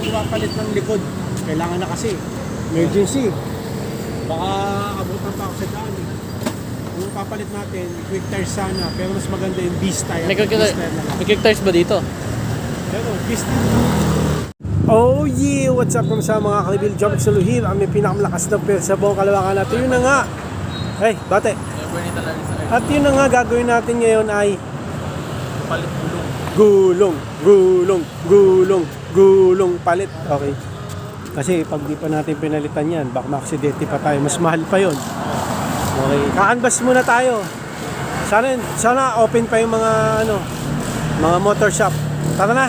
nagpapalit ng likod. Kailangan na kasi. Emergency. Baka abutan pa ako sa daan. Kung papalit natin, quick tires sana. Pero mas maganda yung beast tire. May quick tires ba dito? Pero beast tire. Oh yeah! What's up sa mga kalibil? Jump sa Luhir. Ang may pinakamalakas na pera sa buong kalawakan natin. Yun na nga. Hey, bate. At yun na nga gagawin natin ngayon ay Palit gulong palit. Okay. Kasi pag di pa natin pinalitan yan, baka ma-aksidente pa tayo. Mas mahal pa yon. Okay. Kakanbas muna tayo. Sana open pa yung mga motor shop. Tara na.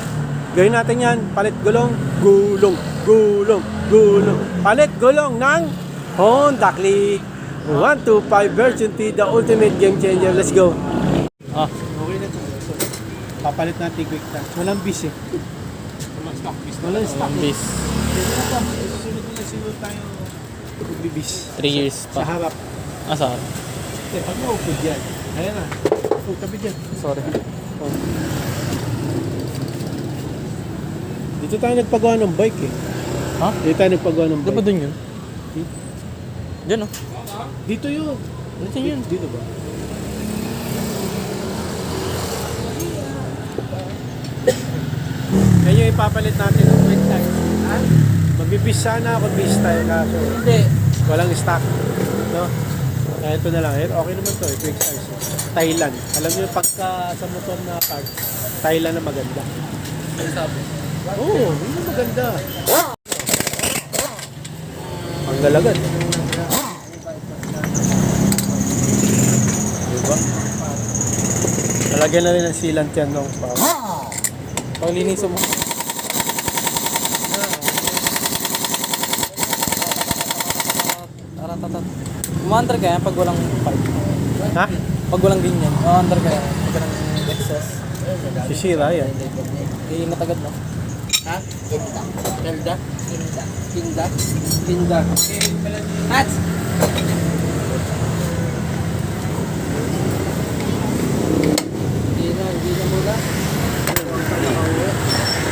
Gawin natin yan. Palit gulong. Palit gulong ng Honda Click 125 version T, the ultimate game changer. Let's go. Okay na ito. Papalit natin quick time. Walang bis eh. Walang stock bis. Susunod tayo magbibis. 3 years Sa pa. harap. Sa harap. Pag maupod yan. Ayan na. Tabi dyan. Sorry. Dito tayo nagpagawa ng bike eh. Ha? Dito tayo nagpagawa ng Di ba bike. dun yun? Diyan oh. Dito yun. Dito yun. Dito ba? Yan yung ipapalit natin ng quick time. Magbibis sana ako, bis tayo kaso. Hindi. Walang stock. No? Kaya ito na lang. Okay naman to, quick time. Thailand. Alam niyo pagka sa motor na parts, Thailand na maganda. Ang sabi. Oo, yun na maganda. Ang galagad. Diba? Talagyan na rin ng sealant yan nung Pagliniso mo. Taratatat. Umaandar ka yan pag walang pipe. Ha? Pag walang ganyan. Umaandar ka yan. Pag walang exhaust. Sisira yan. Iingat agad no? Ha? Tinda? Tinda. Hat! Hindi na muna.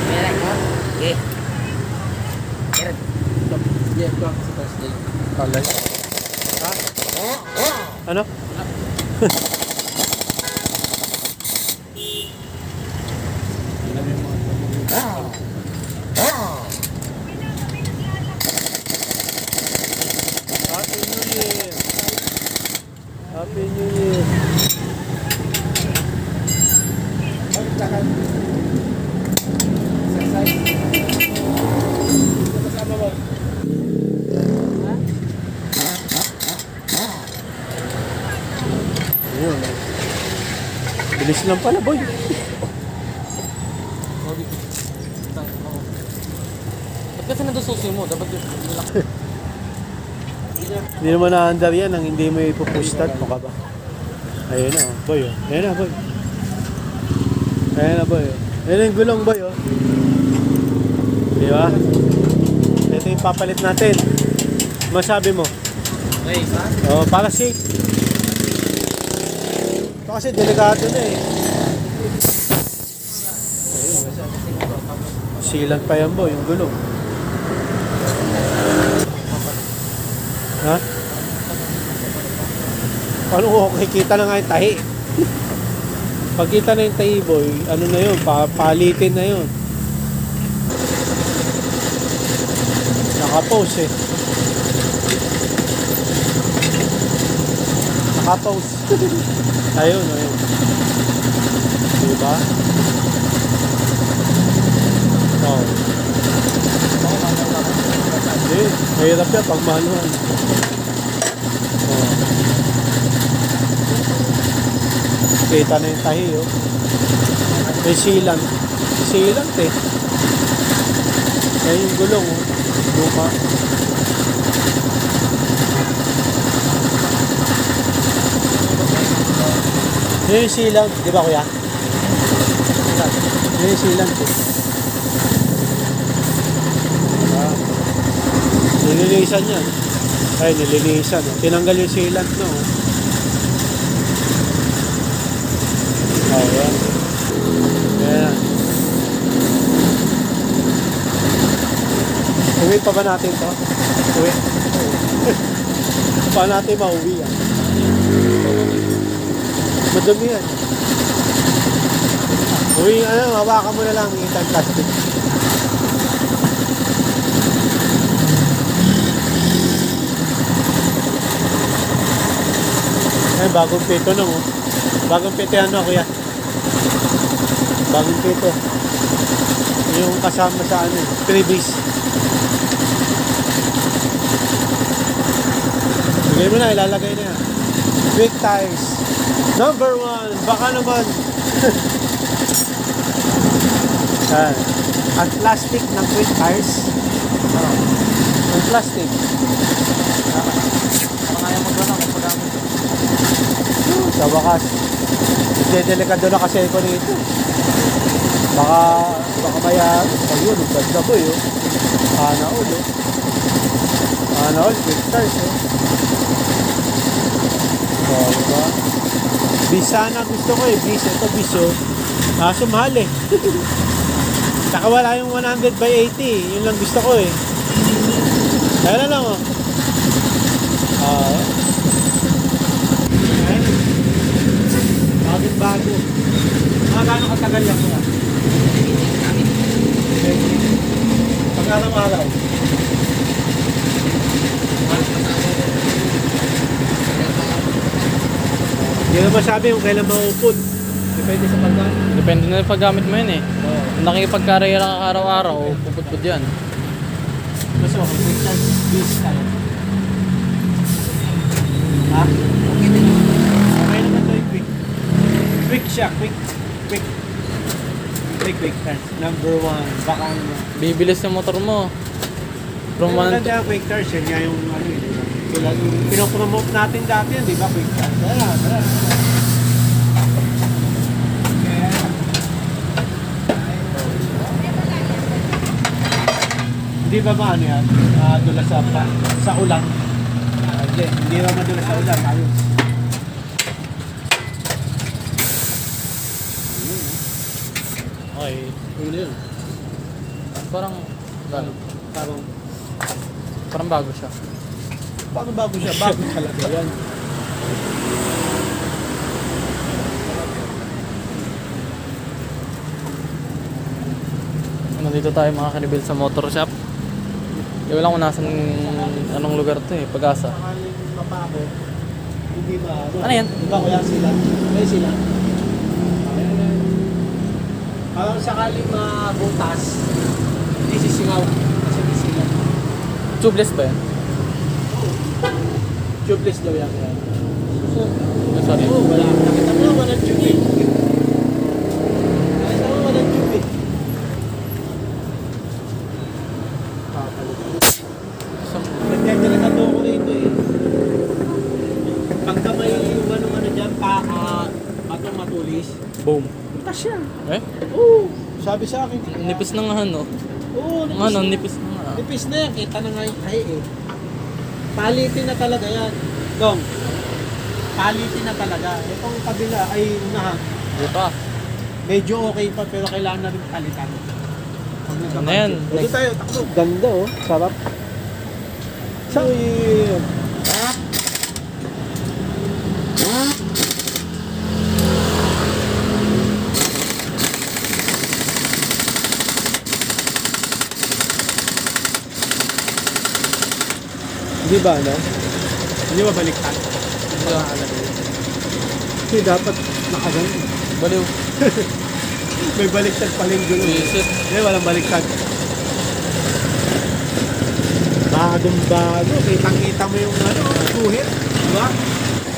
Meron ka? Okay. Meron. Yes, ko sa Thursday. Talay. Ha? Ano? Happy New Year! Happy New Year! Ayun. Bilis lang pala, boy. Ba't kasi nasususi mo? Dapat yung Hindi naman na-under yan ang hindi mo ipupustad. Mukha ba? Ayun na, boy. Ayun na, boy. Ayun na, boy. Ayun yung gulong, boy. Di ba? Ito yung papalit natin. Masabi mo? okay. Oh, para safe. Ito kasi delikado na eh. Silang pa yan, boy, yung gulong. Ha? Ano okay, kita na nga yung tahi. Pagkita na yung tahi, boy, ano na yun, palitin na yun. Nakapost eh. Nakapost. Ayun. Diba? Oh. Hindi, mahirap yan pag manual. Oh. Kita na yung tahi, oh. May sealant. Sealant eh. Kaya yung gulong, oh. Luma. Yun yung sealant, di ba kuya? Yun yung sealant eh. Nililisan yan. Ay, nililisan. Tinanggal yung sealant, no? Oh, yan. Yan. Uwi pa ba natin to? Uwi? Paano natin mauwi yan? Madumi yan. Uwi, hawakan mo na lang itang plastic. Ay, bagong pito na mo. Bagong pito yan, no, kuya? Bagong pito. Yung kasama sa previous. Bigay mo na, ilalagay na yan. Quick tires. Number 1. Baka naman. Yan. Ang plastic ng quick tires. Ang plastic. Parang ayaw mag-ano kung magamit. Sa wakas. Delikado na kasi ko nito. Baka maya, ayun, ang ganda ko yun. Sana all, eh. Sana all, quick tires, eh. Oh, diba? Bis sana gusto ko, eh. Bis, ito bis, oh. Kaso mahal, eh. Nakawala yung 100 by 80. Yun lang gusto ko, eh. Kaya na lang, oh. Bago. Mga gano'ng katagal yan ko? Pag-araw-araw. Hindi na masabi kung kailan maupod. Depende sa paggamit. Depende na yung paggamit mo yun eh. Kung nakikipagkarera ka araw-araw, puputpud yan. Gusto ko, quick charge busy tayo. Ha? Okay naman to yung quick. Quick siya, quick charge. Number 1, baka naman. Bibilis yung motor mo. From Pero 1 maganda ang quick charge, yan nga yung ano yun. Pinopromote natin dati yan, di ba? Quick charge. Tara. Hindi ba ba ano yan? Dula sa ulan. Hindi ba madula sa ulan. Ayos. Okay. Ano yun? Parang, parang bago siya. Bago siya. Bago talaga yan. Nandito tayo mga kanibil sa motor shop. Di wala kung nasan anong lugar to eh, Pag-asa. Sakaling mapako, hindi ba? Ano yan? Di ba kaya sila? Kaya sila? Parang sakaling mabutas, hindi sisingaw. Kasi hindi sila. Tubeless ba yan? Tubeless daw yan. Sorry. Oo, wala. Nakita mo walang tube eh. Nakita mo walang tube eh. Nagdedelikado ko rito eh. Pagka may ano dyan, patong matulis, Boom. butas siya. Eh? Oo, sabi sa akin. Nipis ng ano. Oo, Ano, nipis ng ano. nipis na yan. Kita na nga yung tayo eh. Palitin na talaga yan. Dong, palitin na talaga. Itong kabila ay unahan. Di pa. Medyo okay pa pero kailangan na rin palitan. Ano yan? Dito tayo, takbo. Ganda oh, sarap. So, Di ba, no? Hindi ba baliktad? Kasi dapat nakaganto. Baliw. May baliktad pala yung gulo. Visit. Hindi, walang baliktad. Bagong-bago. Kitang-kita mo yung ano, guhit. Diba?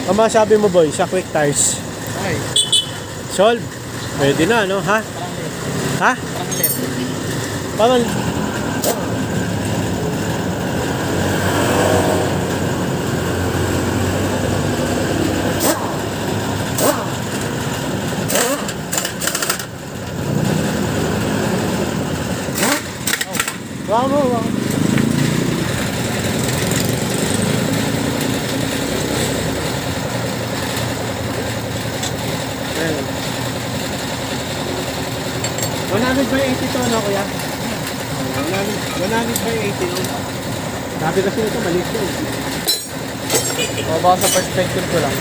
Ang masabi mo, boy, sa quick tires. Okay. Solve. Pwede na, no? Ha? Ha? Parang Vamos. Ayan. 100 by 80 to, no, kuya? 100 by 80 yun. Sabi kasi ito, maliit yun. O baka sa perspective ko lang.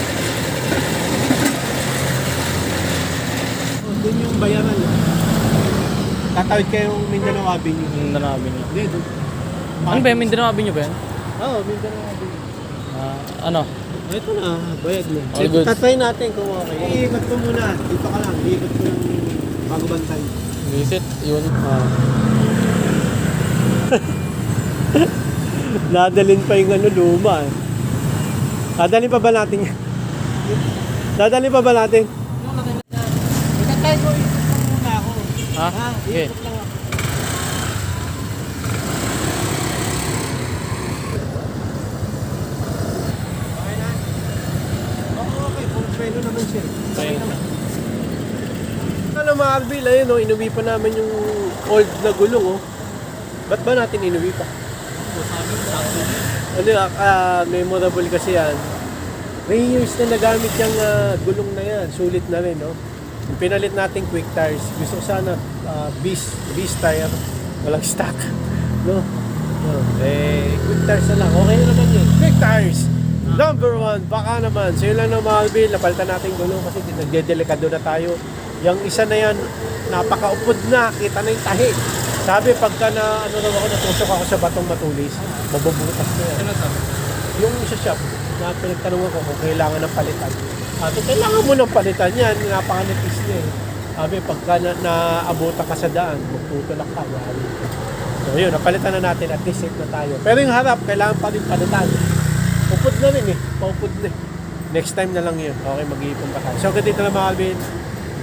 Doon yung bayaran. Tatawid kayong Mindanao Avenue. Mindanao Avenue. Hindi, doon. Ano ba yan? Mindanao Avenue ba yan? Oo, Mindanao Avenue. Ano? Ito na, bayad na. All good. Tatry natin kung okay. Iikot ko muna. Dito ka lang. Iikot ko lang bago bantay. Visit, yun. Dadalhin pa yung ano, luma. Dadalhin pa ba natin yan? Dadalhin pa ba natin? Itatay ko, ikot lang muna ako. Ha? Okay. Ikot lang ako. Okay na? Oo, okay. Full treno naman siya. Tayo na. Ano mga Arbil, ayun o, inuwi pa namin yung old na gulong o. Ba't ba natin inuwi pa? Ano, memorable kasi yan. May years na nagamit yung gulong na yan. Sulit na rin, no? Yung pinalit natin quick tires. Gusto ko sana beast tire. Walang stock. No? Quick tires na lang. Okay na naman yun. Quick tires! Number 1, baka naman. So yun lang ng mga Alvin. Napalitan natin gulong kasi nagdedelikado na tayo. Yung isa na yan, napakaupod na. Kita na yung tahi. Sabi, pagka na, ano raw ako, natusok ako sa batong matulis, mabubutas na yan. Yung sa shop, na pinagtanong ako kung kailangan ng palitan. Kailangan mo ng palitan yan, napakanipis niya eh. Sabi, pagka naabutan ka sa daan, magtutulak ka. So yun, napalitan na natin at least safe na tayo. Pero yung harap, kailangan pa rin palitan. Upod na rin eh, paupod na eh. Next time na lang yun. Okay, mag-iipon pa tayo. So, ganito na mga Alvin.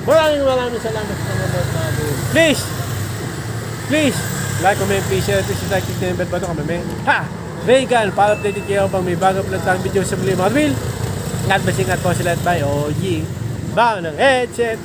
Maraming salamat sa mga mga Alvin. Please, like, comment, please share. This is like, click the bell button. Kami, ha! Regan, para updated kayo pang may bago upload tayong video sa muli mga Alvin. Ingat, ingat po sila at bye. OG. Bang ng headset.